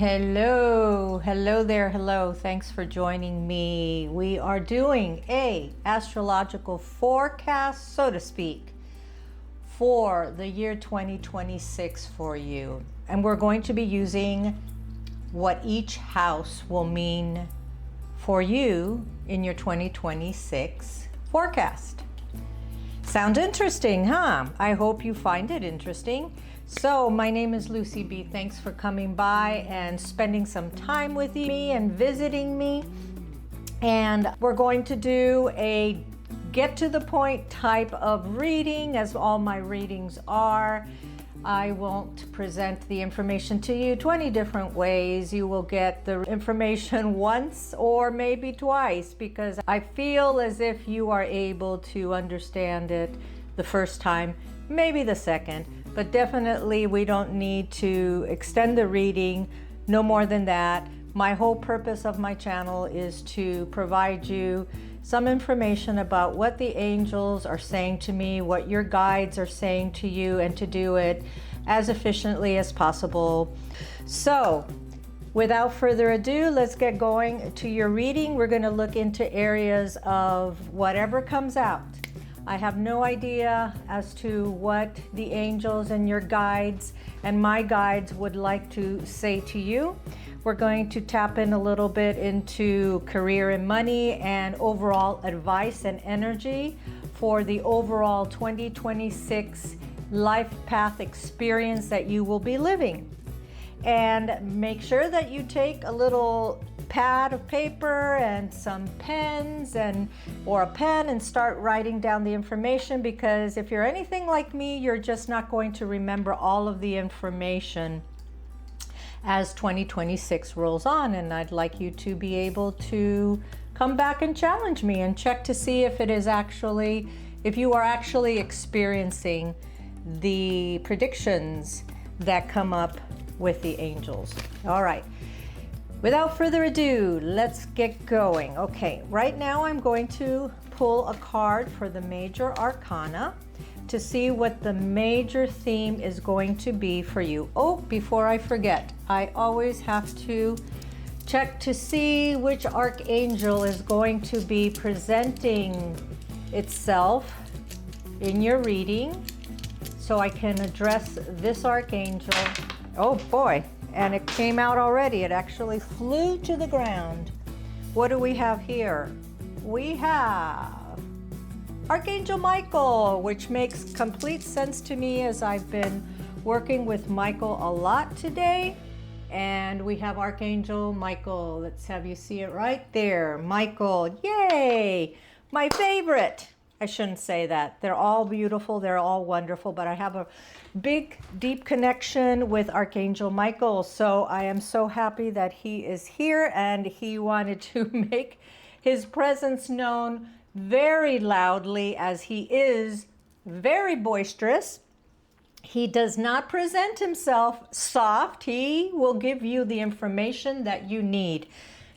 Hello there, hello. Thanks for joining me. We are doing a astrological forecast, so to speak, for the year 2026 for you. And we're going to be using what each house will mean for you in your 2026 forecast. Sounds interesting, huh? I hope you find it interesting. So my name is Lucy B. Thanks for coming by and spending some time with me and visiting me. And we're going to do a get to the point type of reading, as all my readings are. I won't present the information to you 20 different ways. You will get the information once or maybe twice, because I feel as if you are able to understand it the first time, maybe the second. But definitely we don't need to extend the reading no more than that. My whole purpose of my channel is to provide you some information about what the angels are saying to me, what your guides are saying to you, and to do it as efficiently as possible. So without further ado, let's get going to your reading. We're going to look into areas of whatever comes out. I have no idea as to what the angels and your guides and my guides would like to say to you. We're going to tap in a little bit into career and money and overall advice and energy for the overall 2026 life path experience that you will be living. And make sure that you take a little pad of paper and some pens or a pen and start writing down the information, because if you're anything like me, you're just not going to remember all of the information as 2026 rolls on. And I'd like you to be able to come back and challenge me and check to see if if you are actually experiencing the predictions that come up with the angels. All right. Without further ado, let's get going. Okay, right now I'm going to pull a card for the major arcana to see what the major theme is going to be for you. Oh, before I forget, I always have to check to see which archangel is going to be presenting itself in your reading, so I can address this archangel. Oh boy. And it came out already. It actually flew to the ground. What do we have here? We have Archangel Michael, which makes complete sense to me as I've been working with Michael a lot today. And we have Archangel Michael. Let's have you see it right there. Michael, yay! My favorite. I shouldn't say that. They're all beautiful. They're all wonderful. But I have a big, deep connection with Archangel Michael. So I am so happy that he is here, and he wanted to make his presence known very loudly, as he is very boisterous. He does not present himself soft. He will give you the information that you need.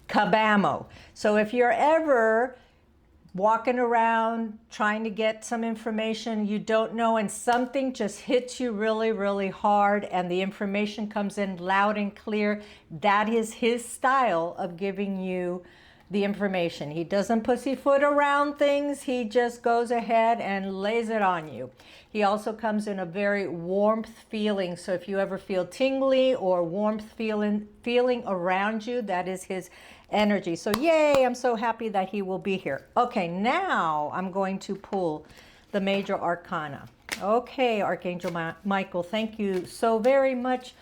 Kabamo. So if you're ever walking around trying to get some information you don't know, and something just hits you really, really hard, and the information comes in loud and clear, that is his style of giving you the information. He doesn't pussyfoot around things. He just goes ahead and lays it on you. He also comes in a very warmth feeling. So if you ever feel tingly or warmth feeling around you, that is his energy. So yay, I'm so happy that he will be here. Okay, now I'm going to pull the major arcana. Okay, Archangel Michael, thank you so very much.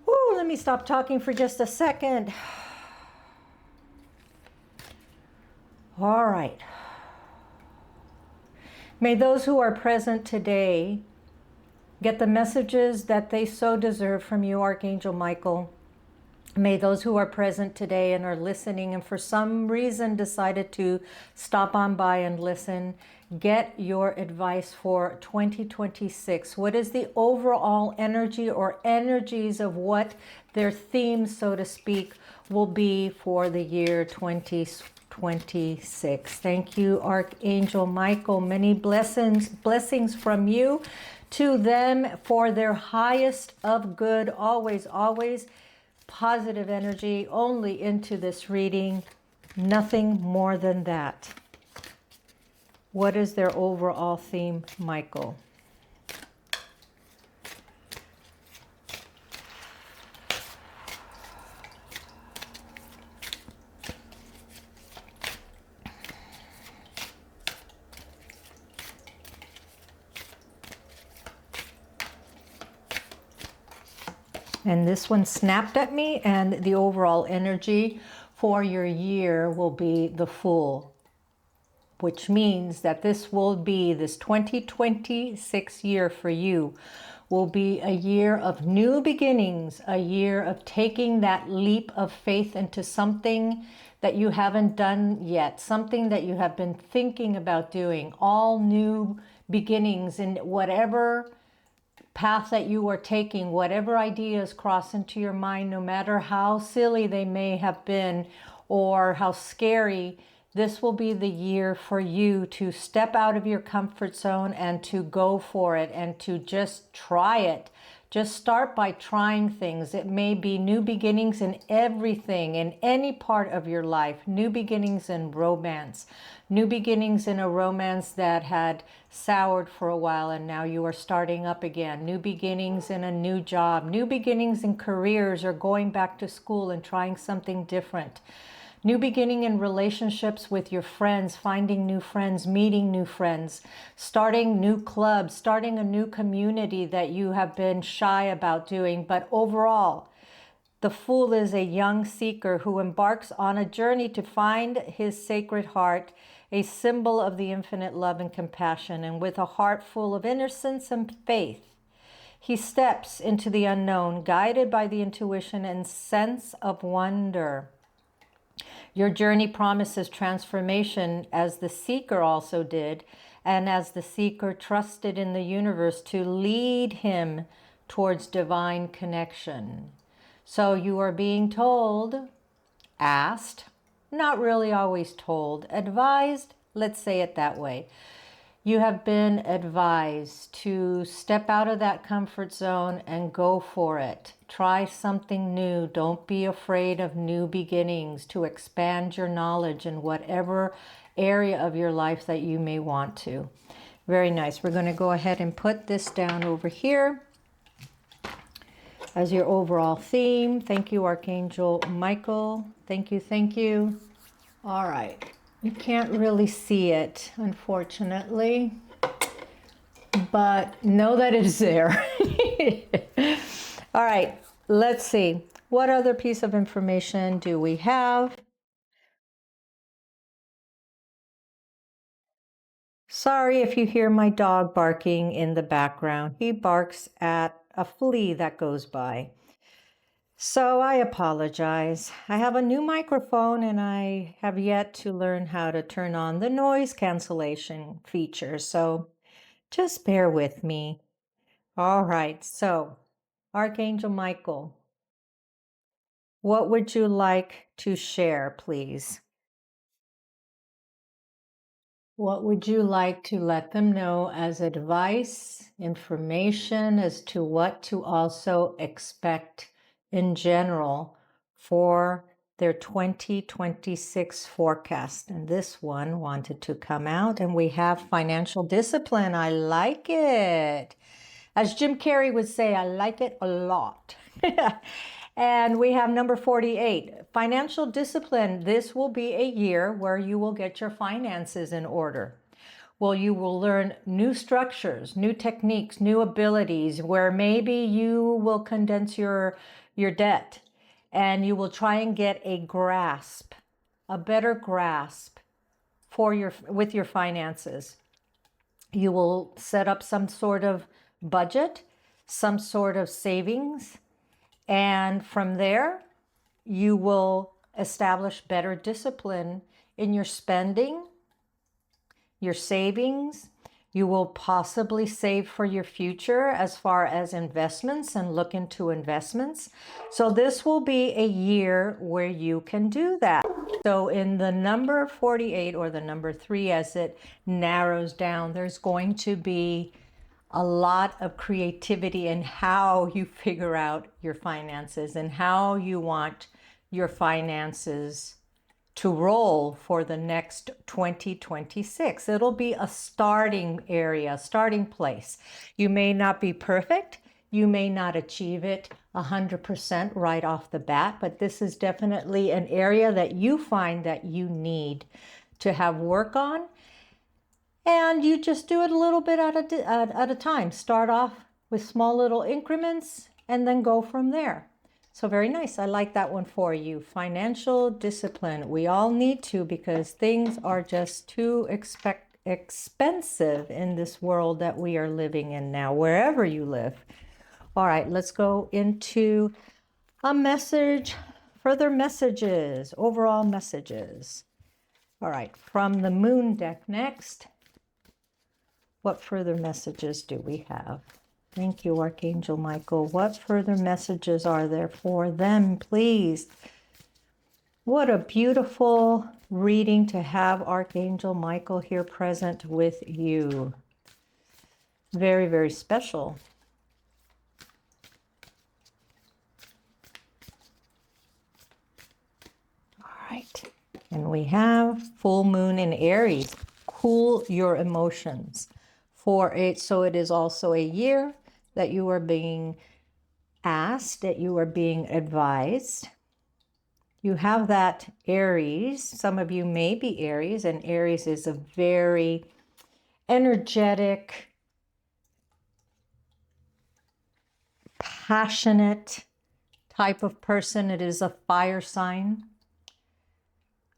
Woo, let me stop talking for just a second. All right. May those who are present today get the messages that they so deserve from you, Archangel Michael. May those who are present today and are listening and for some reason decided to stop on by and listen, get your advice for 2026. What is the overall energy or energies of what their theme, so to speak, will be for the year 2026? Thank you, Archangel Michael. Many blessings from you to them for their highest of good. Always, always positive energy only into this reading, nothing more than that. What is their overall theme, Michael? And this one snapped at me, and the overall energy for your year will be the Fool, which means that this 2026 year for you will be a year of new beginnings, a year of taking that leap of faith into something that you haven't done yet, something that you have been thinking about doing, all new beginnings in whatever path that you are taking, whatever ideas cross into your mind, no matter how silly they may have been or how scary, this will be the year for you to step out of your comfort zone and to go for it and to just try it. Just start by trying things. It may be new beginnings in everything, in any part of your life. New beginnings in romance. New beginnings in a romance that had soured for a while and now you are starting up again. New beginnings in a new job. New beginnings in careers or going back to school and trying something different. New beginning in relationships with your friends, finding new friends, meeting new friends, starting new clubs, starting a new community that you have been shy about doing. But overall, the Fool is a young seeker who embarks on a journey to find his sacred heart, a symbol of the infinite love and compassion. And with a heart full of innocence and faith, he steps into the unknown, guided by the intuition and sense of wonder. Your journey promises transformation, as the seeker also did, and as the seeker trusted in the universe to lead him towards divine connection. So you are being told, asked, not really always told, advised, let's say it that way. You have been advised to step out of that comfort zone and go for it. Try something new. Don't be afraid of new beginnings, to expand your knowledge in whatever area of your life that you may want to. Very nice. We're going to go ahead and put this down over here as your overall theme. Thank you, Archangel Michael. Thank you, thank you. All right. You can't really see it, unfortunately, but know that it is there. All right, let's see. What other piece of information do we have? Sorry if you hear my dog barking in the background. He barks at a flea that goes by. So I apologize. I have a new microphone and I have yet to learn how to turn on the noise cancellation feature. So just bear with me. All right. So Archangel Michael, what would you like to share, please? What would you like to let them know as advice, information as to what to also expect in general for their 2026 forecast? And this one wanted to come out, and we have financial discipline. I like it. As Jim Carrey would say, I like it a lot. And we have number 48, financial discipline. This will be a year where you will get your finances in order. Well, you will learn new structures, new techniques, new abilities, where maybe you will condense your debt and you will try and get a grasp, a better grasp with your finances. You will set up some sort of budget, some sort of savings, and from there, you will establish better discipline in your spending, your savings. You will possibly save for your future as far as investments and look into investments. So this will be a year where you can do that. So in the number 48, or the number 3 as it narrows down, there's going to be a lot of creativity in how you figure out your finances and how you want your finances to roll for the next 2026. It'll be a starting area, starting place. You may not be perfect. You may not achieve it 100% right off the bat, but this is definitely an area that you find that you need to have work on. And you just do it a little bit at a time. Start off with small little increments and then go from there. So very nice. I like that one for you. Financial discipline. We all need to, because things are just too expensive in this world that we are living in now, wherever you live. All right, let's go into a message, further messages, overall messages. All right, from the Moon deck next. What further messages do we have? Thank you, Archangel Michael. What further messages are there for them, please? What a beautiful reading to have Archangel Michael here present with you. Very, very special. All right. And we have full moon in Aries. Cool your emotions. So it is also a year that you are being asked, that you are being advised. You have that Aries. Some of you may be Aries, and Aries is a very energetic, passionate type of person. It is a fire sign.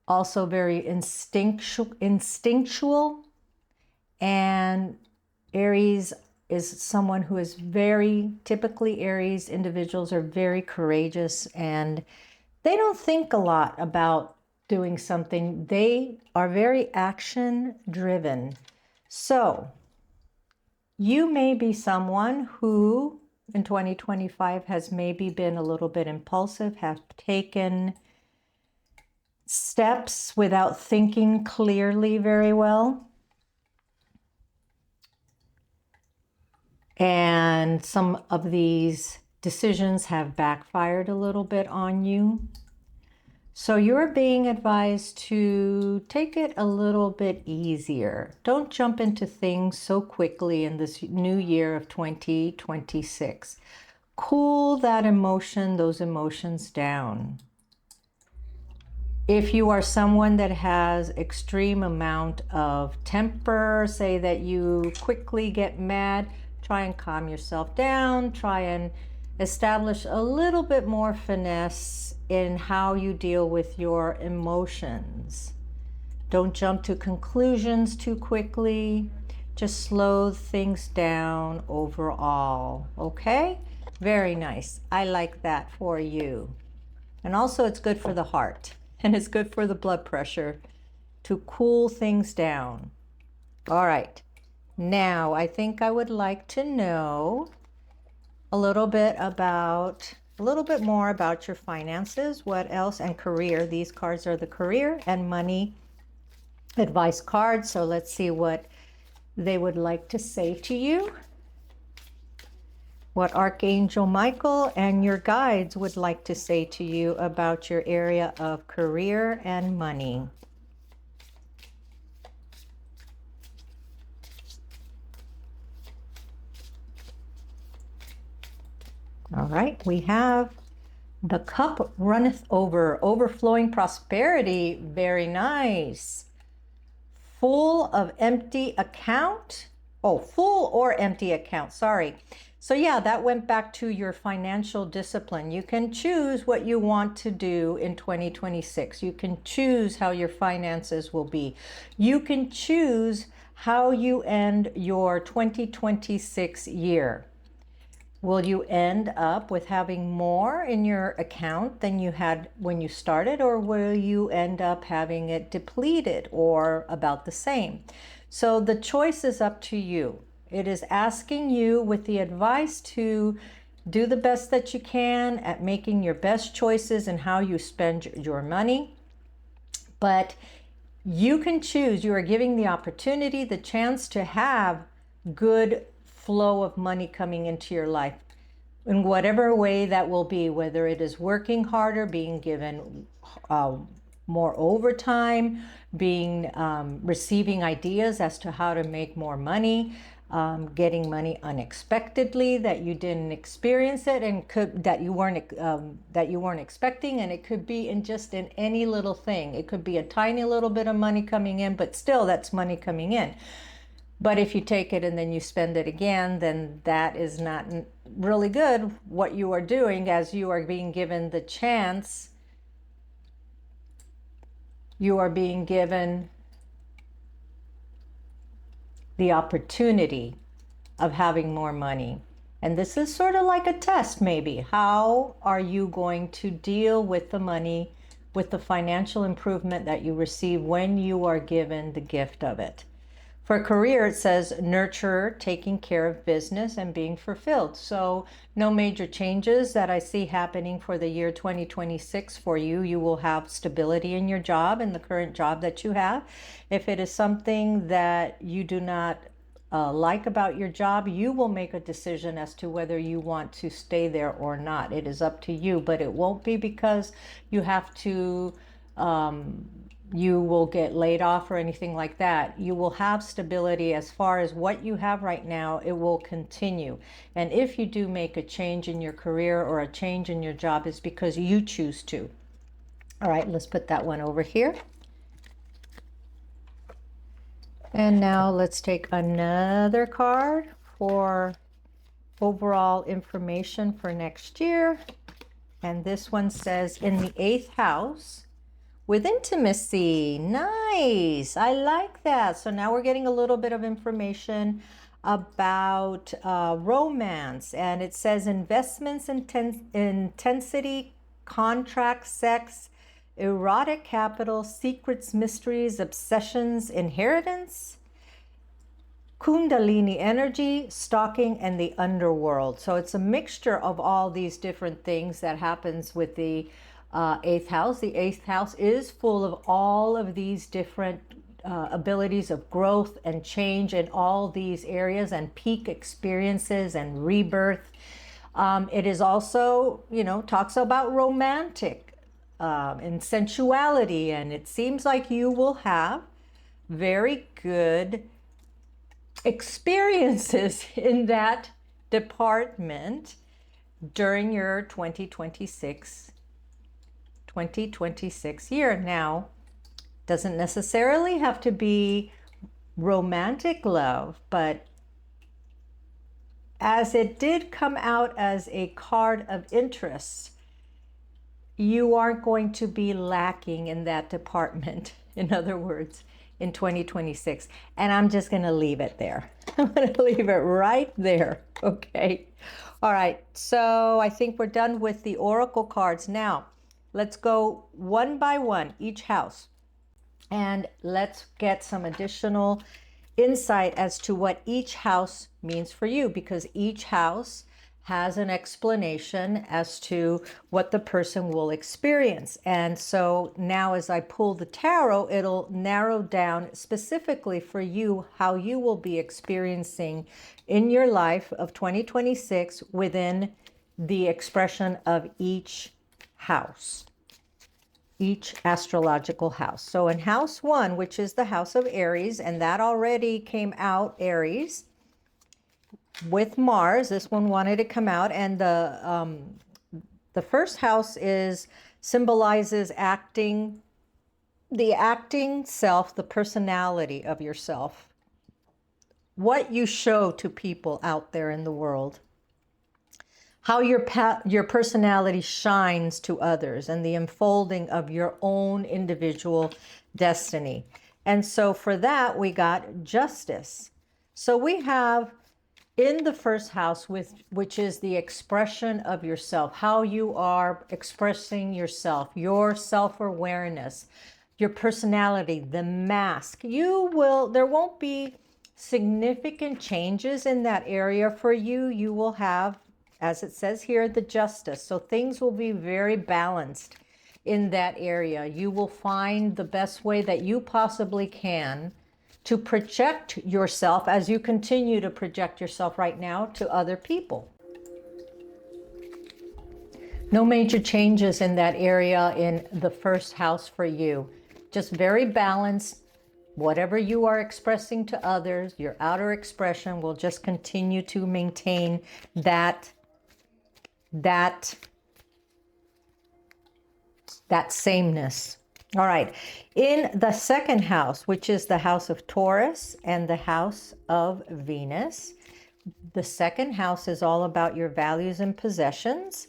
Also very instinctual. And Aries is someone who is typically Aries individuals are very courageous, and they don't think a lot about doing something. They are very action driven. So you may be someone who in 2025 has maybe been a little bit impulsive, have taken steps without thinking clearly very well. And some of these decisions have backfired a little bit on you. So you're being advised to take it a little bit easier. Don't jump into things so quickly in this new year of 2026. Cool that emotion, those emotions down. If you are someone that has extreme amount of temper, say that you quickly get mad, try and calm yourself down. Try and establish a little bit more finesse in how you deal with your emotions. Don't jump to conclusions too quickly. Just slow things down overall, okay? Very nice. I like that for you. And also it's good for the heart, and it's good for the blood pressure to cool things down. All right. Now, I think I would like to know a little bit more about your finances. What else? And career. These cards are the career and money advice cards. So let's see what they would like to say to you. What Archangel Michael and your guides would like to say to you about your area of career and money. All right, we have the cup runneth over, overflowing prosperity. Very nice. Full of empty account. Oh, full or empty account, sorry. So yeah, that went back to your financial discipline. You can choose what you want to do in 2026. You can choose how your finances will be. You can choose how you end your 2026 year. Will you end up with having more in your account than you had when you started, or will you end up having it depleted or about the same? So the choice is up to you. It is asking you with the advice to do the best that you can at making your best choices in how you spend your money. But you can choose. You are giving the opportunity, the chance to have good flow of money coming into your life in whatever way that will be, whether it is working harder, being given more overtime, being receiving ideas as to how to make more money, getting money unexpectedly that you didn't experience it and that you weren't expecting, and it could be in any little thing. It could be a tiny little bit of money coming in, but still that's money coming in. But if you take it and then you spend it again, then that is not really good. What you are doing, as you are being given the chance, you are being given the opportunity of having more money. And this is sort of like a test, maybe. How are you going to deal with the money, with the financial improvement that you receive when you are given the gift of it? For career, it says nurturer, taking care of business and being fulfilled. So no major changes that I see happening for the year 2026 for you. You will have stability in your job, in the current job that you have. If it is something that you do not like about your job, you will make a decision as to whether you want to stay there or not. It is up to you, but it won't be because you have to you will get laid off or anything like that. You will have stability. As far as what you have right now, it will continue. And if you do make a change in your career or a change in your job, it's because you choose to. All right, let's put that one over here. And now let's take another card for overall information for next year. And this one says, in the 8th house, with intimacy. Nice. I like that. So now we're getting a little bit of information about romance. And it says investments, intensity, contract, sex, erotic capital, secrets, mysteries, obsessions, inheritance, Kundalini energy, stalking, and the underworld. So it's a mixture of all these different things that happens with the 8th house. The 8th house is full of all of these different abilities of growth and change in all these areas, and peak experiences and rebirth. It is also, talks about romantic and sensuality, and it seems like you will have very good experiences in that department during your 2026 year. Now, doesn't necessarily have to be romantic love, but as it did come out as a card of interest, you aren't going to be lacking in that department, in other words, in 2026. And I'm just going to leave it there. I'm going to leave it right there. Okay. All right. So I think we're done with the oracle cards. Now, let's go one by one, each house, and let's get some additional insight as to what each house means for you, because each house has an explanation as to what the person will experience. And so now as I pull the tarot, it'll narrow down specifically for you how you will be experiencing in your life of 2026 within the expression of each house, each astrological house. So in house 1, which is the house of Aries, and that already came out, Aries, with Mars, this one wanted to come out, and the first house symbolizes acting, the acting self, the personality of yourself, what you show to people out there in the world, how your personality shines to others, and the unfolding of your own individual destiny. And so for that, we got Justice. So we have in the first house, which is the expression of yourself, how you are expressing yourself, your self-awareness, your personality, the mask. There won't be significant changes in that area for you. You will have, as it says here, the Justice. So things will be very balanced in that area. You will find the best way that you possibly can to project yourself, as you continue to project yourself right now, to other people. No major changes in that area in the first house for you. Just very balanced. Whatever you are expressing to others, your outer expression will just continue to maintain that sameness. All right. In the second house, which is the house of Taurus and the house of Venus, the second house is all about your values and possessions,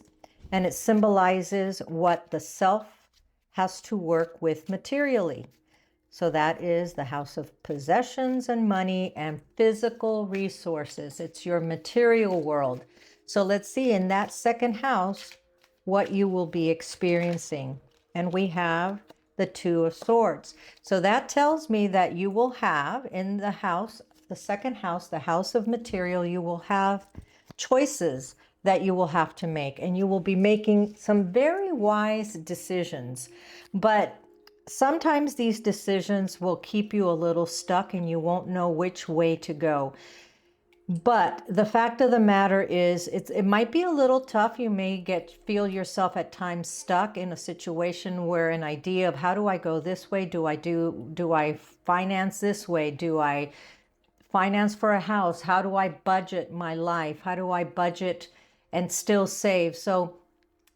and it symbolizes what the self has to work with materially. So that is the house of possessions and money and physical resources. It's your material world. So let's see in that second house what you will be experiencing. And we have the Two of Swords. So that tells me that you will have in the house, the second house, the house of material, you will have choices that you will have to make. And you will be making some very wise decisions. But sometimes these decisions will keep you a little stuck and you won't know which way to go. But the fact of the matter is, it might be a little tough. You may feel yourself at times stuck in a situation where an idea of how do I go this way? Do I finance this way? Do I finance for a house? How do I budget my life? How do I budget and still save? So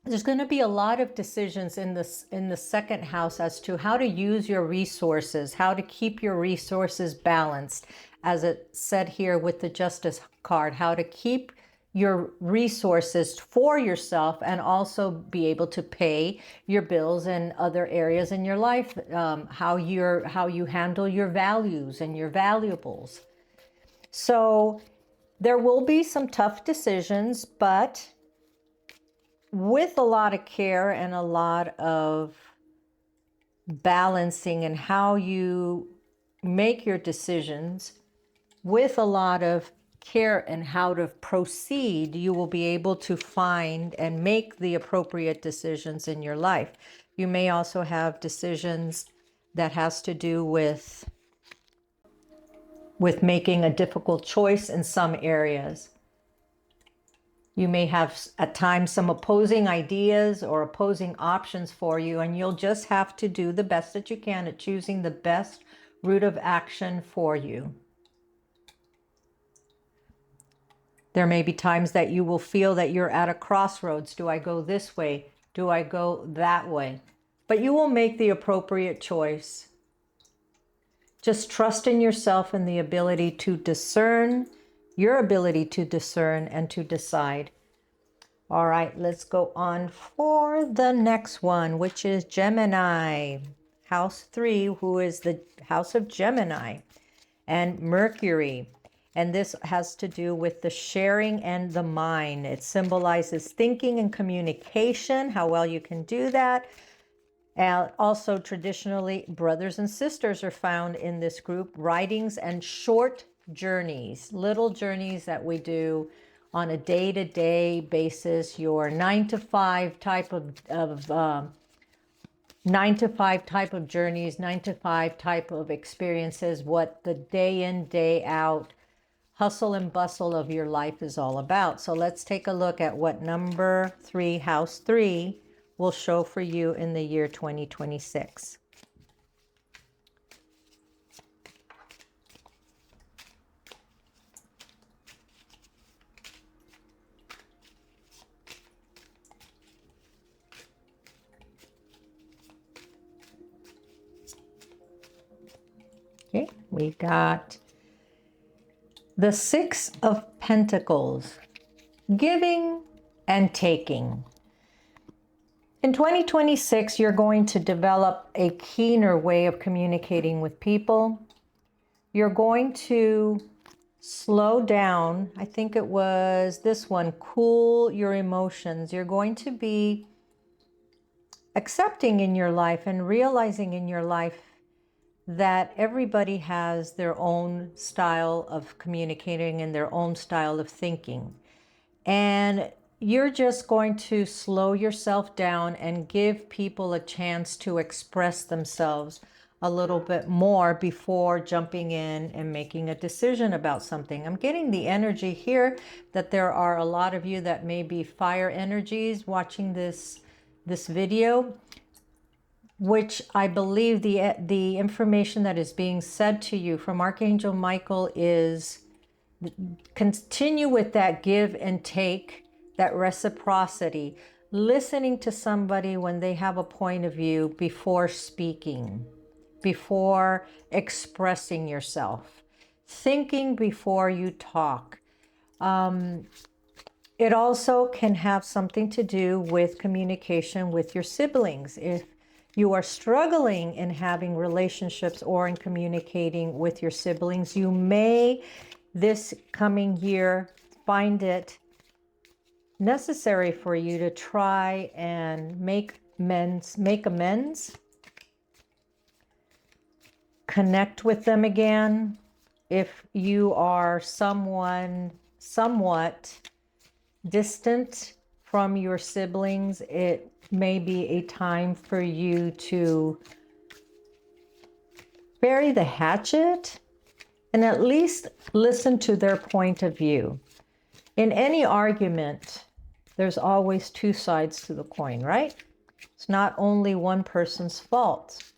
there's going to be a lot of decisions in the second house as to how to use your resources, how to keep your resources balanced, as it said here with the Justice card, how to keep your resources for yourself and also be able to pay your bills and other areas in your life, how you handle your values and your valuables. So there will be some tough decisions, but with a lot of care and a lot of balancing and how you make your decisions, with a lot of care and how to proceed, you will be able to find and make the appropriate decisions in your life. You may also have decisions that has to do with making a difficult choice in some areas. You may have at times some opposing ideas or opposing options for you, and you'll just have to do the best that you can at choosing the best route of action for you. There may be times that you will feel that you're at a crossroads. Do I go this way? Do I go that way? But you will make the appropriate choice. Just trust in yourself and the ability to discern, your ability to discern and to decide. All right, let's go on for the next one, which is Gemini. House 3, who is the house of Gemini, and Mercury. And this has to do with the sharing and the mind. It symbolizes thinking and communication, how well you can do that. And also traditionally, brothers and sisters are found in this group. Writings and short journeys, little journeys that we do on a day-to-day basis. Your 9 to 5 type of 9 to 5 type of journeys, 9 to 5 type of experiences, what the day in, day out hustle and bustle of your life is all about. So let's take a look at what number 3, house 3, will show for you in the year 2026. Okay, we got the 6 of Pentacles, giving and taking. In 2026, you're going to develop a keener way of communicating with people. You're going to slow down. I think it was this one, cool your emotions. You're going to be accepting in your life and realizing in your life that everybody has their own style of communicating and their own style of thinking. And you're just going to slow yourself down and give people a chance to express themselves. a little bit more before jumping in and making a decision about something. I'm getting the energy here that there are a lot of you that may be fire energies watching this video, which I believe the information that is being said to you from Archangel Michael is continue with that give and take, that reciprocity, listening to somebody when they have a point of view before speaking, before expressing yourself, thinking before you talk. It also can have something to do with communication with your siblings. If you are struggling in having relationships or in communicating with your siblings, you may this coming year find it necessary for you to try and make amends, connect with them again. If you are someone somewhat distant from your siblings, it may be a time for you to bury the hatchet and at least listen to their point of view. In any argument, there's always two sides to the coin, right? It's not only one person's fault.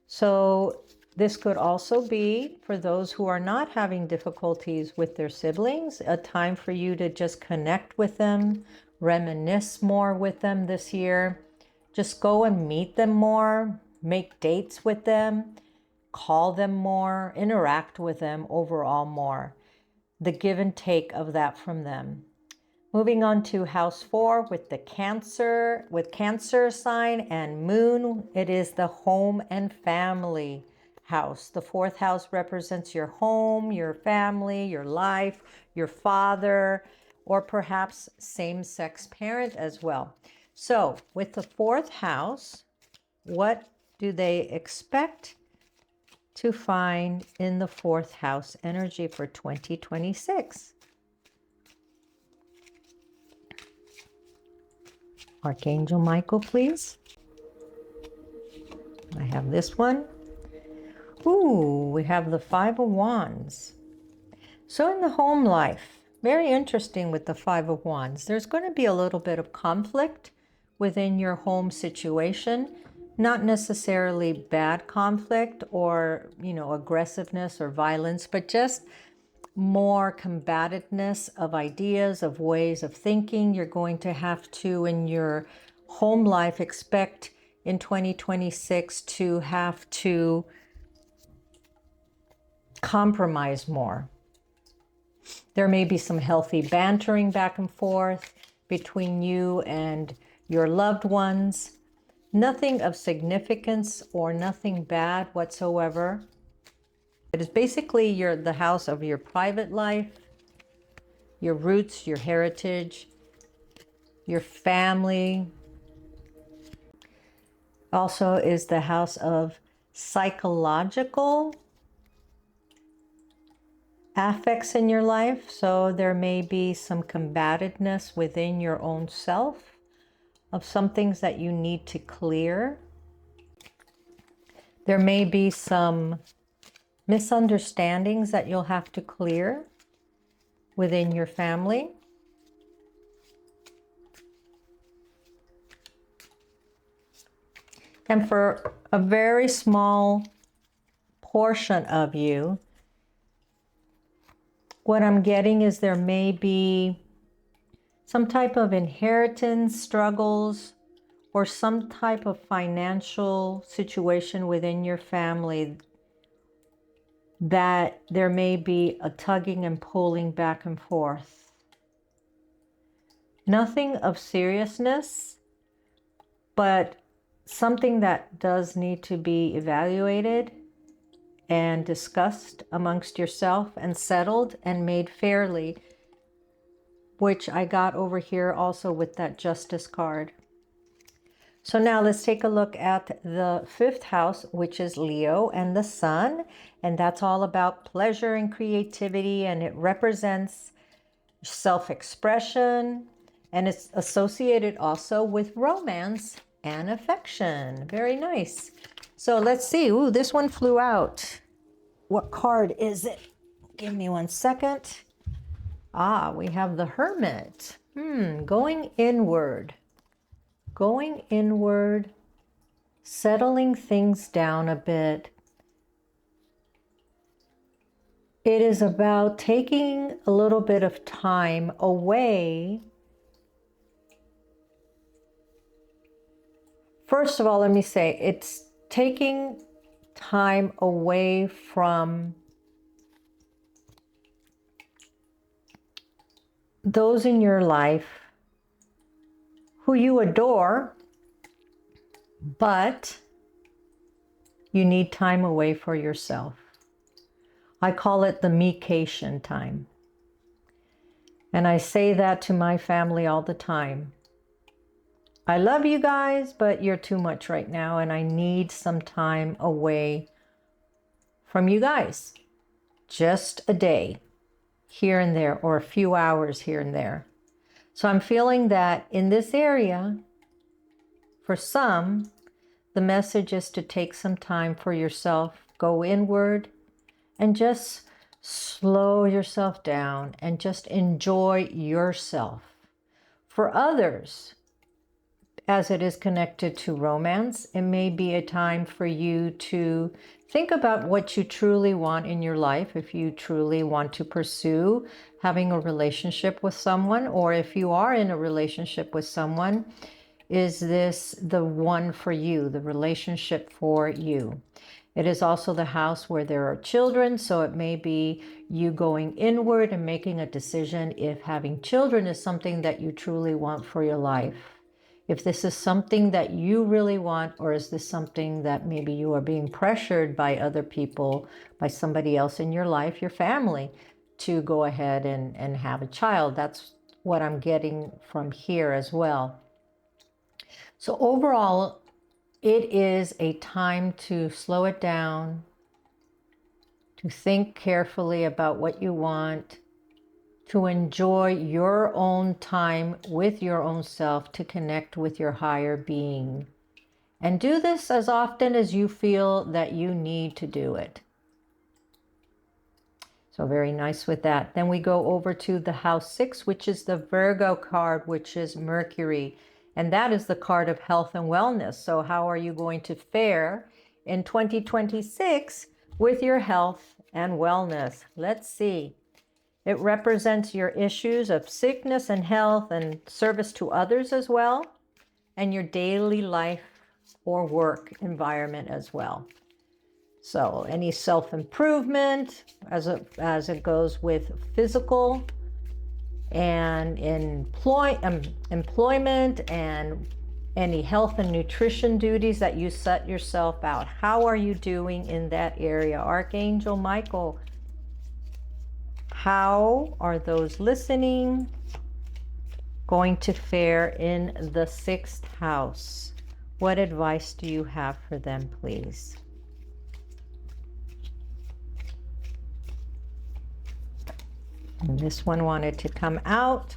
So this could also be, for those who are not having difficulties with their siblings, a time for you to just connect with them, reminisce more with them this year. Just go and meet them more, make dates with them, call them more, interact with them overall more. The give and take of that from them. Moving on to house 4 with the Cancer sign and moon. It is the home and family house. The 4th house represents your home, your family, your life, your father, or perhaps same-sex parent as well. So with the 4th house, what do they expect to find in the 4th house energy for 2026? Archangel Michael, please. I have this one. Ooh, we have the 5 of Wands. So in the home life, very interesting with the 5 of Wands. There's going to be a little bit of conflict within your home situation. Not necessarily bad conflict or, aggressiveness or violence, but just more combativeness of ideas, of ways of thinking. You're going to have to, in your home life, expect in 2026 to have to compromise more. There may be some healthy bantering back and forth between you and your loved ones. Nothing of significance or nothing bad whatsoever. It is basically the house of your private life, your roots, your heritage, your family. Also is the house of psychological affects in your life. So there may be some combativeness within your own self of some things that you need to clear. There may be some misunderstandings that you'll have to clear within your family. And for a very small portion of you, what I'm getting is there may be some type of inheritance struggles or some type of financial situation within your family that there may be a tugging and pulling back and forth. Nothing of seriousness, but something that does need to be evaluated and discussed amongst yourself and settled and made fairly, which I got over here also with that Justice card. So now let's take a look at the 5th house, which is Leo and the Sun. And that's all about pleasure and creativity. And it represents self-expression. And it's associated also with romance and affection. Very nice. So let's see. Ooh, this one flew out. What card is it? Give me 1 second. Ah, we have the Hermit. Going inward. Going inward, settling things down a bit. It is about taking a little bit of time away. First of all, let me say, it's taking time away from those in your life who you adore, but you need time away for yourself. I call it the me-cation time. And I say that to my family all the time. I love you guys, but you're too much right now, and I need some time away from you guys. Just a day here and there, or a few hours here and there. So I'm feeling that in this area, for some, the message is to take some time for yourself, go inward, and just slow yourself down and just enjoy yourself. For others, as it is connected to romance, it may be a time for you to think about what you truly want in your life. If you truly want to pursue having a relationship with someone, or if you are in a relationship with someone, is this the one for you, the relationship for you? It is also the house where there are children, so it may be you going inward and making a decision if having children is something that you truly want for your life. If this is something that you really want, or is this something that maybe you are being pressured by other people, by somebody else in your life, your family, to go ahead and have a child. That's what I'm getting from here as well. So overall, it is a time to slow it down, to think carefully about what you want, to enjoy your own time with your own self, to connect with your higher being. And do this as often as you feel that you need to do it. So very nice with that. Then we go over to the house 6, which is the Virgo card, which is Mercury. And that is the card of health and wellness. So how are you going to fare in 2026 with your health and wellness? Let's see. It represents your issues of sickness and health and service to others as well, and your daily life or work environment as well. So any self-improvement as it goes with physical and employment and any health and nutrition duties that you set yourself out. How are you doing in that area? Archangel Michael, how are those listening going to fare in the 6th house? What advice do you have for them, please? And this one wanted to come out,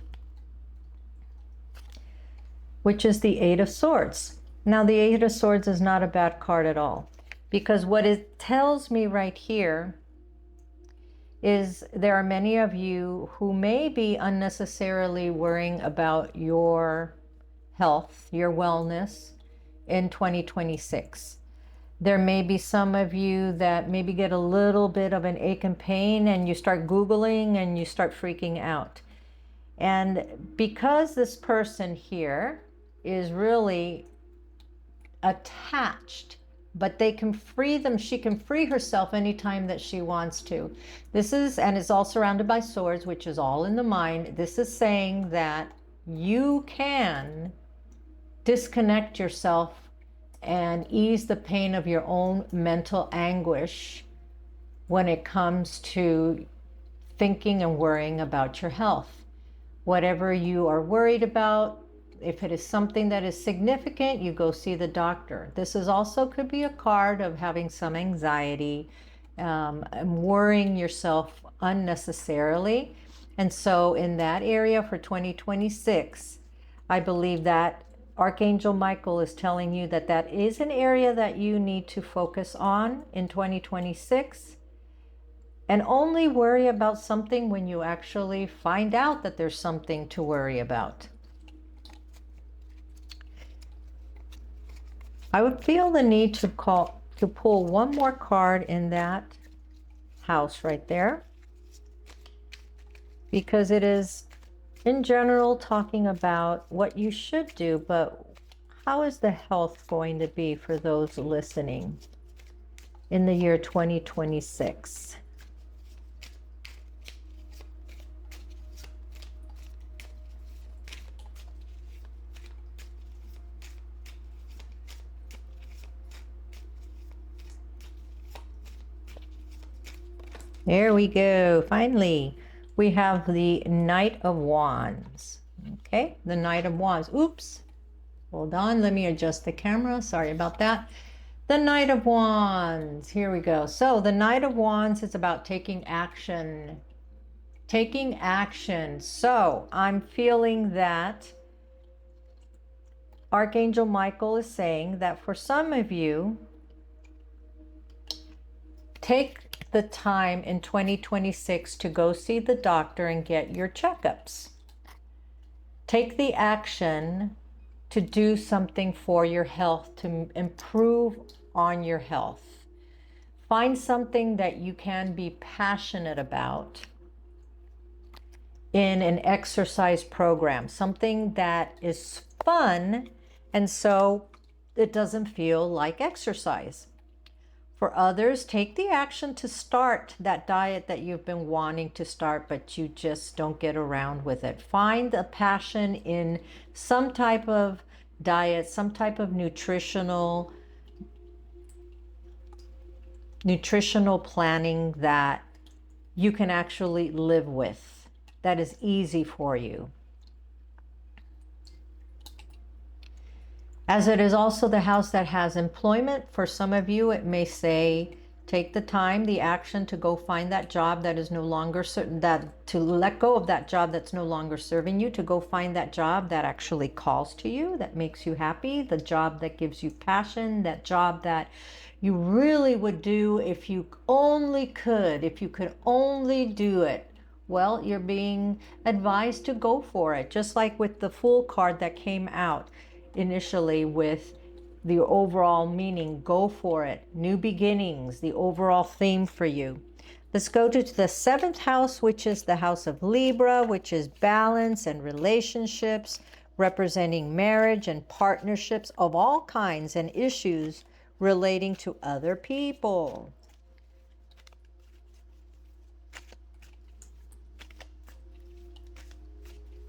which is the 8 of Swords. Now, the 8 of Swords is not a bad card at all, because what it tells me right here is there are many of you who may be unnecessarily worrying about your health, your wellness in 2026. There may be some of you that maybe get a little bit of an ache and pain, and you start Googling and you start freaking out. And because this person here is really attached, but they can free them, she can free herself anytime that she wants to. This is, and it's all surrounded by swords, which is all in the mind. This is saying that you can disconnect yourself and ease the pain of your own mental anguish when it comes to thinking and worrying about your health. Whatever you are worried about, if it is something that is significant, you go see the doctor. This is also could be a card of having some anxiety, and worrying yourself unnecessarily. And so in that area for 2026, I believe that Archangel Michael is telling you that that is an area that you need to focus on in 2026. And only worry about something when you actually find out that there's something to worry about. I would feel the need to pull one more card in that house right there, because it is in general talking about what you should do, but how is the health going to be for those listening in the year 2026? There we go. Finally, we have the Knight of Wands. Okay, the Knight of Wands. Oops. Hold on. Let me adjust the camera. Sorry about that. The Knight of Wands. Here we go. So the Knight of Wands is about taking action. Taking action. So I'm feeling that Archangel Michael is saying that for some of you, take the time in 2026 to go see the doctor and get your checkups. Take the action to do something for your health, to improve on your health. Find something that you can be passionate about in an exercise program, something that is fun, and so it doesn't feel like exercise. For others, take the action to start that diet that you've been wanting to start, but you just don't get around with it. Find a passion in some type of diet, some type of nutritional planning that you can actually live with, that is easy for you. As it is also the house that has employment, for some of you, it may say, take the time, the action to go find that job that is no longer certain, that to let go of that job that's no longer serving you, to go find that job that actually calls to you, that makes you happy, the job that gives you passion, that job that you really would do if you only could, if you could only do it. Well, you're being advised to go for it, just like with the Fool card that came out initially with the overall meaning, go for it, new beginnings, the overall theme for you. Let's go to the 7th house, which is the house of Libra, which is balance and relationships, representing marriage and partnerships of all kinds and issues relating to other people.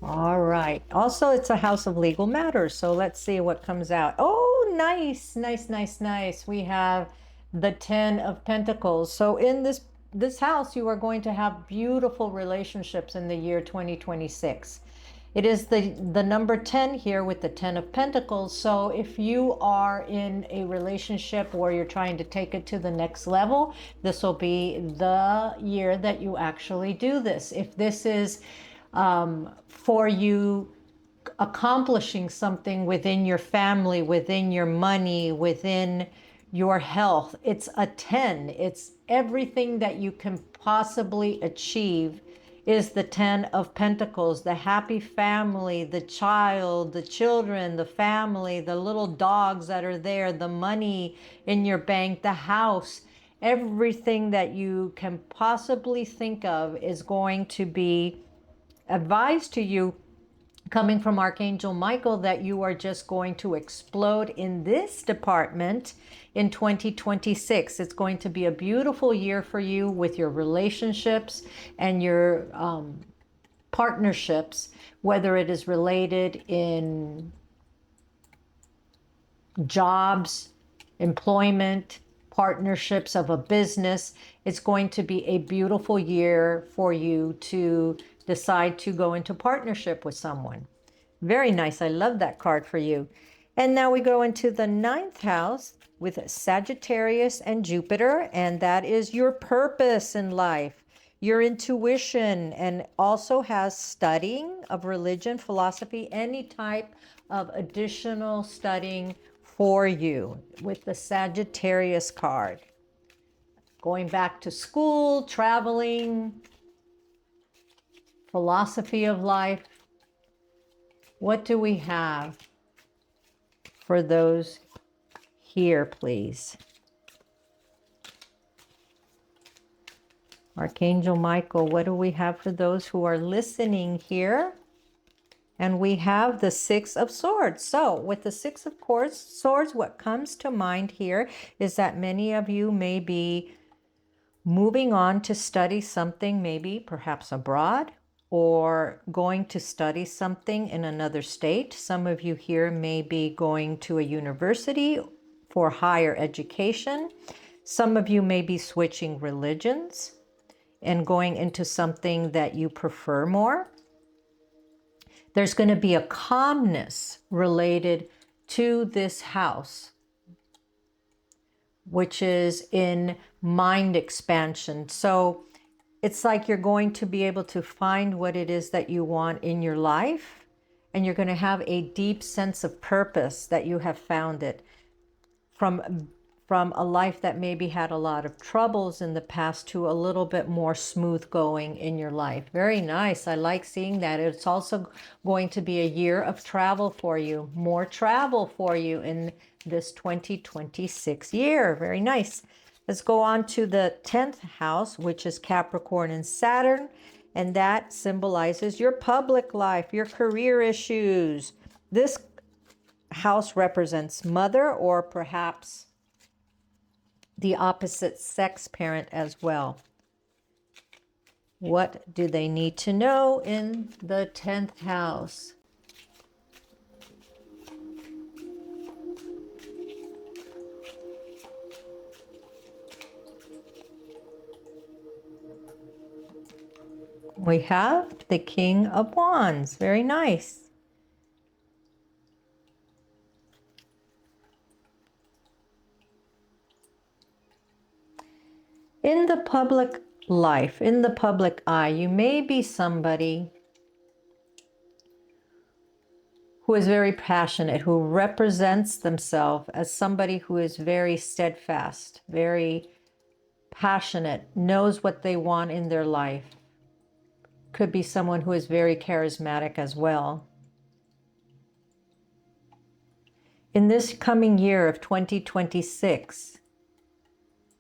All right. Also, it's a house of legal matters. So let's see what comes out. Oh, nice, nice, nice, nice. We have the 10 of Pentacles. So in this house, you are going to have beautiful relationships in the year 2026. It is the number 10 here with the 10 of Pentacles. So if you are in a relationship where you're trying to take it to the next level, this will be the year that you actually do this. If this is for you accomplishing something within your family, within your money, within your health, it's a 10. It's everything that you can possibly achieve is the 10 of Pentacles, the happy family, the child, the children, the family, the little dogs that are there, the money in your bank, the house, everything that you can possibly think of is going to be advised to you, coming from Archangel Michael, that you are just going to explode in this department in 2026. It's going to be a beautiful year for you with your relationships and your partnerships, whether it is related in jobs, employment, partnerships of a business. It's going to be a beautiful year for you to decide to go into partnership with someone. Very nice. I love that card for you. And now we go into the 9th house with Sagittarius and Jupiter, and that is your purpose in life. your intuition, and also has studying of religion, philosophy, any type of additional studying for you with the Sagittarius card. Going back to school, traveling, philosophy of life. What do we have for those here, please? Archangel Michael, what do we have for those who are listening here? And we have the Six of Swords. So with the Six of Swords, what comes to mind here is that many of you may be moving on to study something, maybe perhaps abroad, or going to study something in another state. Some of you here may be going to a university for higher education. Some of you may be switching religions and going into something that you prefer more. There's going to be a calmness related to this house, which is in mind expansion. So it's like you're going to be able to find what it is that you want in your life, and you're going to have a deep sense of purpose that you have found it from a life that maybe had a lot of troubles in the past to a little bit more smooth going in your life. Very nice. I like seeing that. It's also going to be a year of travel for you, more travel for you in this 2026 year. Very nice. Let's go on to the 10th house, which is Capricorn and Saturn. And that symbolizes your public life, your career issues. This house represents mother, or perhaps the opposite sex parent as well. What do they need to know in the 10th house? We have the King of Wands. Very nice. In the public life, in the public eye, you may be somebody who is very passionate, who represents themselves as somebody who is very steadfast, very passionate, knows what they want in their life. Could be someone who is very charismatic as well. In this coming year of 2026,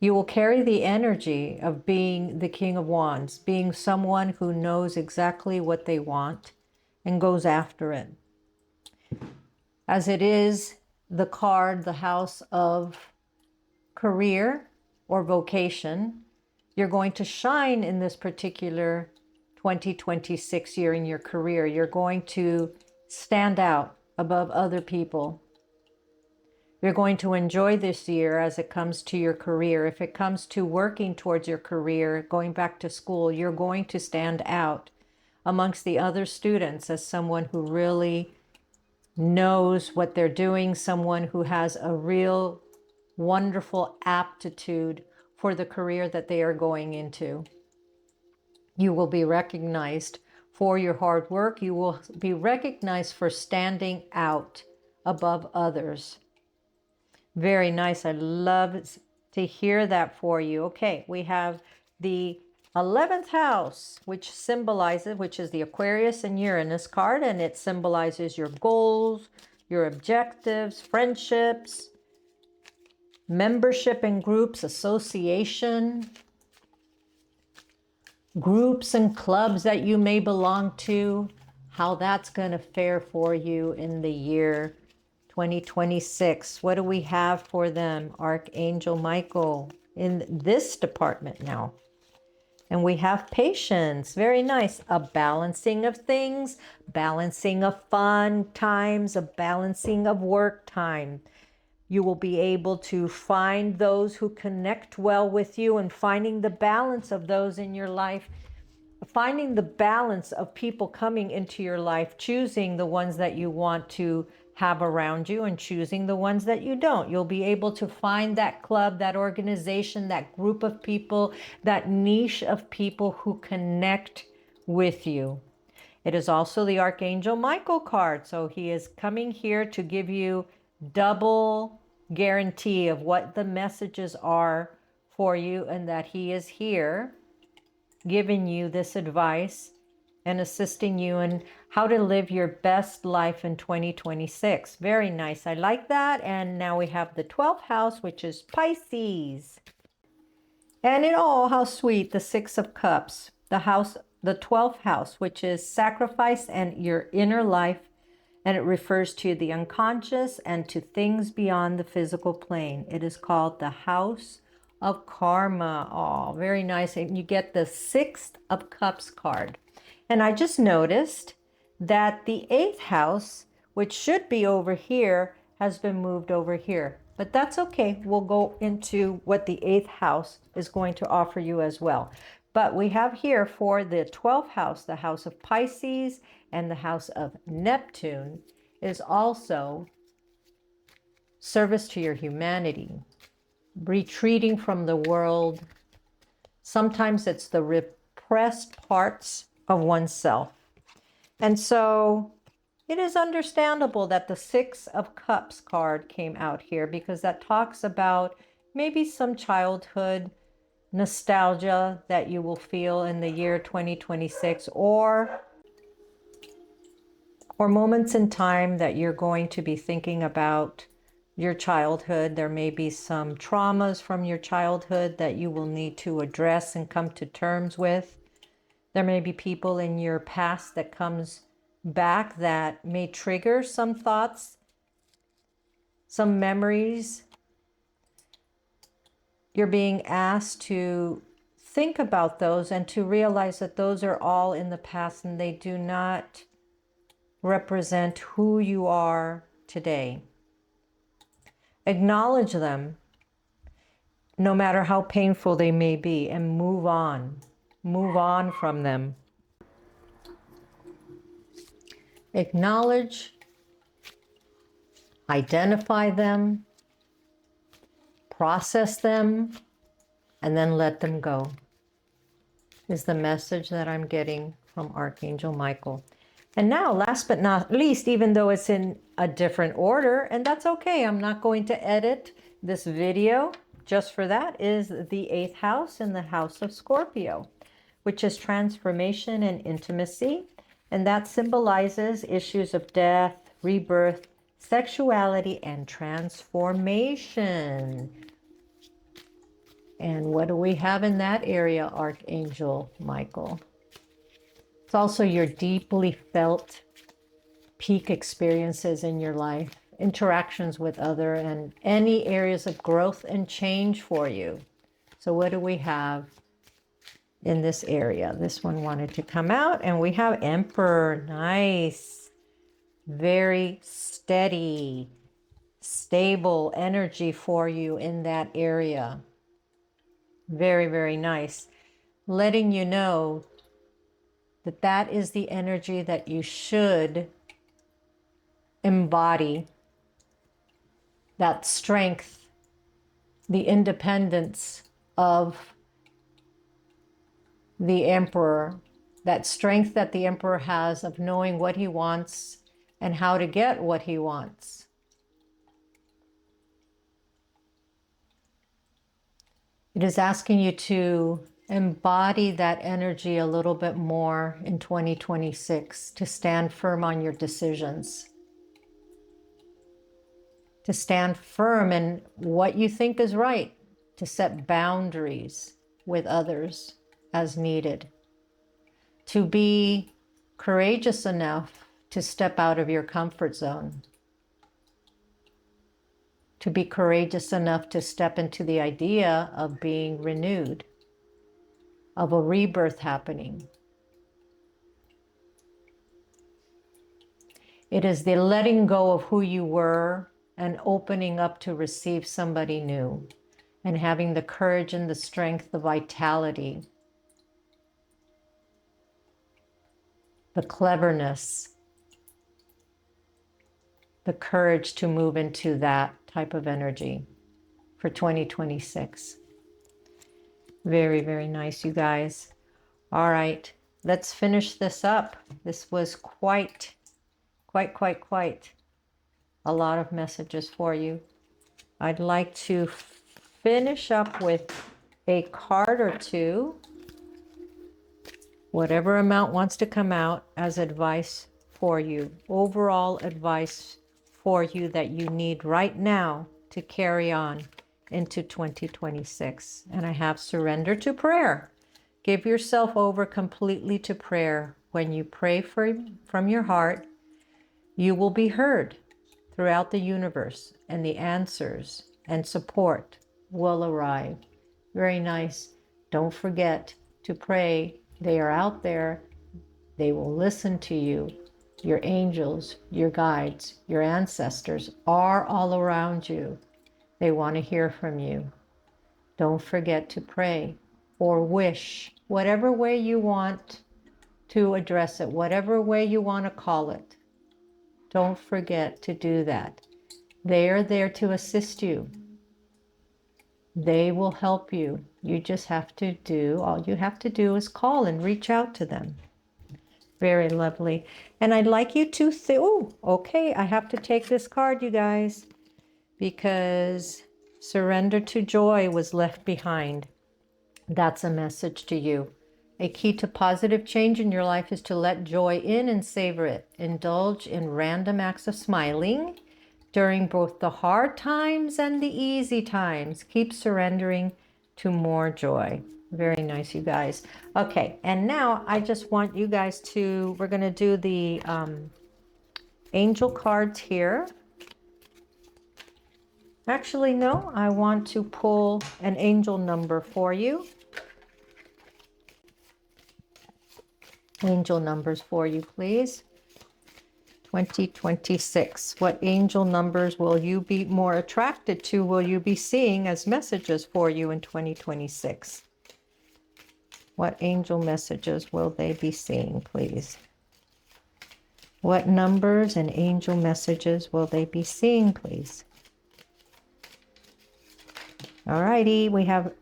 you will carry the energy of being the King of Wands, being someone who knows exactly what they want and goes after it. As it is the card, the house of career or vocation, you're going to shine in this particular 2026 year in your career. You're going to stand out above other people. You're going to enjoy this year as it comes to your career. If it comes to working towards your career, going back to school, you're going to stand out amongst the other students as someone who really knows what they're doing, someone who has a real wonderful aptitude for the career that they are going into. You will be recognized for your hard work. You will be recognized for standing out above others. Very nice. I love to hear that for you. Okay, we have the 11th house, which is the Aquarius and Uranus card, and it symbolizes your goals, your objectives, friendships, membership in groups, association, groups and clubs that you may belong to, how that's going to fare for you in the year 2026. What do we have for them? Archangel Michael in this department now. And we have patience. Very nice. A balancing of things, balancing of fun times, a balancing of work time. You will be able to find those who connect well with you, and finding the balance of those in your life, finding the balance of people coming into your life, choosing the ones that you want to have around you and choosing the ones that you don't. You'll be able to find that club, that organization, that group of people, that niche of people who connect with you. It is also the Archangel Michael card. So he is coming here to give you double guarantee of what the messages are for you, and that he is here giving you this advice and assisting you in how to live your best life in 2026. Very nice. I like that. And now we have the 12th house, which is Pisces. And how sweet, the Six of Cups, the 12th house, which is sacrifice and your inner life. And it refers to the unconscious and to things beyond the physical plane. It is called the House of Karma. Oh, very nice. And you get the Six of Cups card. And I just noticed that the 8th house, which should be over here, has been moved over here. But that's okay. We'll go into what the 8th house is going to offer you as well. But we have here for the 12th house, the house of Pisces and the house of Neptune, is also service to your humanity, retreating from the world. Sometimes it's the repressed parts of oneself. And so it is understandable that the Six of Cups card came out here, because that talks about maybe some childhood nostalgia that you will feel in the year 2026, or moments in time that you're going to be thinking about your childhood. There may be some traumas from your childhood that you will need to address and come to terms with. There may be people in your past that comes back that may trigger some thoughts, some memories. You're being asked to think about those and to realize that those are all in the past and they do not represent who you are today. Acknowledge them, no matter how painful they may be, and move on. Move on from them. Acknowledge, identify them, process them, and then let them go, is the message that I'm getting from Archangel Michael. And now, last but not least, even though it's in a different order, and that's okay, I'm not going to edit this video just for that, is the 8th house in the house of Scorpio, which is transformation and intimacy. And that symbolizes issues of death, rebirth, sexuality, and transformation. And what do we have in that area, Archangel Michael? It's also your deeply felt peak experiences in your life, interactions with other, and any areas of growth and change for you. So what do we have in this area? This one wanted to come out, and we have Emperor. Nice. Very steady, stable energy for you in that area. Very, very nice. Letting you know that that is the energy that you should embody. That strength, the independence of the Emperor, that strength that the Emperor has of knowing what he wants and how to get what he wants. It is asking you to embody that energy a little bit more in 2026, to stand firm on your decisions, to stand firm in what you think is right, to set boundaries with others as needed, to be courageous enough to step out of your comfort zone, to be courageous enough to step into the idea of being renewed, of a rebirth happening. It is the letting go of who you were and opening up to receive somebody new, and having the courage and the strength, the vitality, the cleverness the courage to move into that type of energy for 2026. Very, very nice, you guys. All right, let's finish this up. This was quite a lot of messages for you. I'd like to finish up with a card or two, whatever amount wants to come out as advice for you, overall advice for you that you need right now to carry on into 2026. And I have surrender to prayer. Give yourself over completely to prayer. When you pray from your heart, you will be heard throughout the universe, and the answers and support will arrive. Very nice. Don't forget to pray. They are out there. They will listen to you. Your angels, your guides, your ancestors are all around you. They want to hear from you. Don't forget to pray or wish, whatever way you want to address it, whatever way you want to call it. Don't forget to do that. They are there to assist you. They will help you. You just have to do, all you have to do is call and reach out to them. Very lovely. And I'd like you to say, oh, okay, I have to take this card, you guys, because surrender to joy was left behind. That's a message to you. A key to positive change in your life is to let joy in and savor it. Indulge in random acts of smiling during both the hard times and the easy times. Keep surrendering to more joy. Very nice, you guys. Okay, and now I just want you guys to, we're going to do the angel cards here. Actually, no, I want to pull an angel number for you. Angel numbers for you, please. 2026. What angel numbers will you be more attracted to? Will you be seeing as messages for you in 2026? What angel messages will they be seeing, please? What numbers and angel messages will they be seeing, please? All righty, we have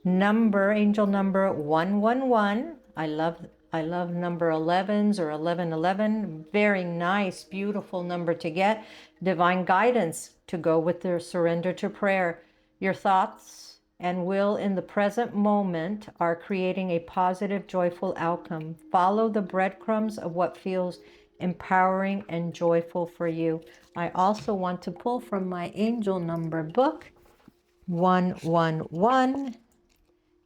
angel number 111. I love number 11s or 1111. Very nice, beautiful number to get. Divine guidance to go with their surrender to prayer. Your thoughts and will in the present moment are creating a positive, joyful outcome. Follow the breadcrumbs of what feels empowering and joyful for you. I also want to pull from my angel number book 111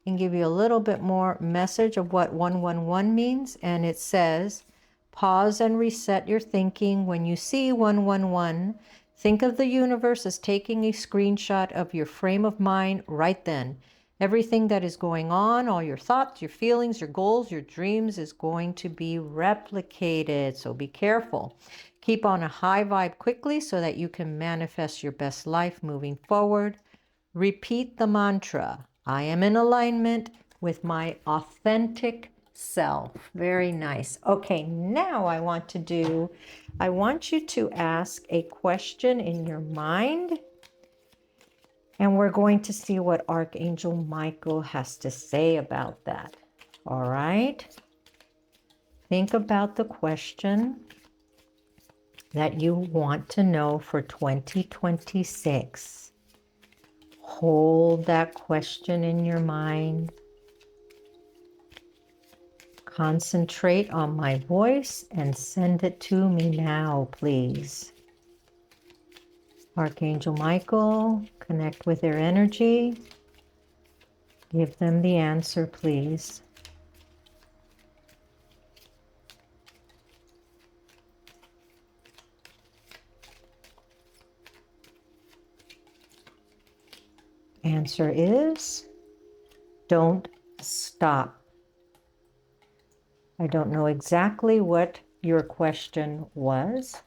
and give you a little bit more message of what 111 means. And it says, pause and reset your thinking when you see 111. Think of the universe as taking a screenshot of your frame of mind right then. Everything that is going on, all your thoughts, your feelings, your goals, your dreams is going to be replicated. So be careful. Keep on a high vibe quickly so that you can manifest your best life moving forward. Repeat the mantra, I am in alignment with my authentic self. Very nice. Okay, now I want you to ask a question in your mind, and we're going to see what Archangel Michael has to say about that. All right? Think about the question that you want to know for 2026. Hold that question in your mind. Concentrate on my voice and send it to me now, please. Archangel Michael, connect with their energy. Give them the answer, please. Answer is, don't stop. I don't know exactly what your question was.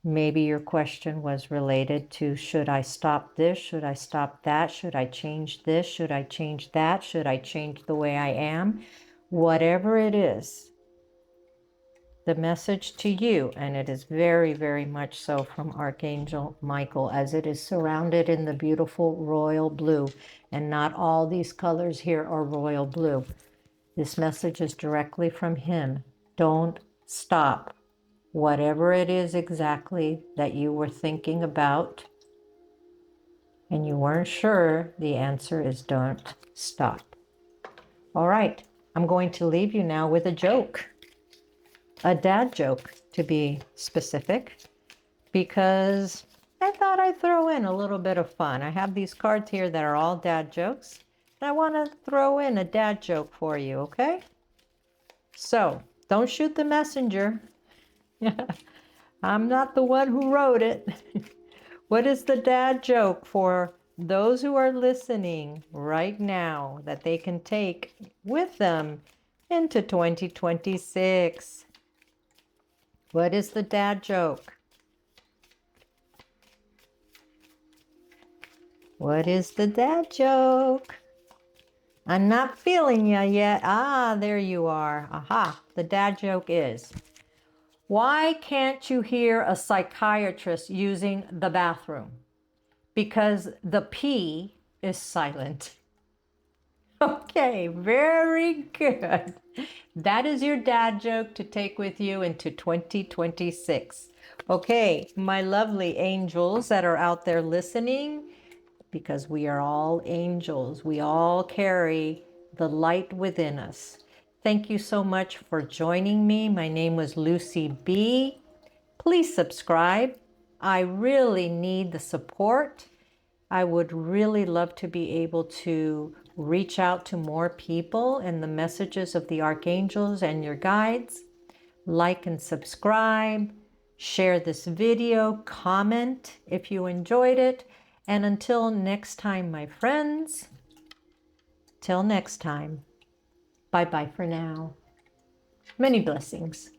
Maybe your question was related to, should I stop this? Should I stop that? Should I change this? Should I change that? Should I change the way I am? Whatever it is, the message to you, and it is very, very much so from Archangel Michael, as it is surrounded in the beautiful royal blue. And not all these colors here are royal blue. This message is directly from him. Don't stop. Whatever it is exactly that you were thinking about and you weren't sure, the answer is don't stop. All right, I'm going to leave you now with a joke. A dad joke, to be specific, because I thought I'd throw in a little bit of fun. I have these cards here that are all dad jokes, and I want to throw in a dad joke for you, okay? So, don't shoot the messenger. I'm not the one who wrote it. What is the dad joke for those who are listening right now that they can take with them into 2026? What is the dad joke? What is the dad joke? I'm not feeling you yet. Ah, there you are. Aha. The dad joke is, why can't you hear a psychiatrist using the bathroom? Because the P is silent. Okay, very good. That is your dad joke to take with you into 2026. Okay, my lovely angels that are out there listening, because we are all angels. We all carry the light within us. Thank you so much for joining me. My name was Lucy B. Please subscribe. I really need the support. I would really love to be able to reach out to more people and the messages of the archangels and your guides. Like and subscribe. Share this video. Comment if you enjoyed it. And until next time, my friends, till next time, bye-bye for now. Many blessings.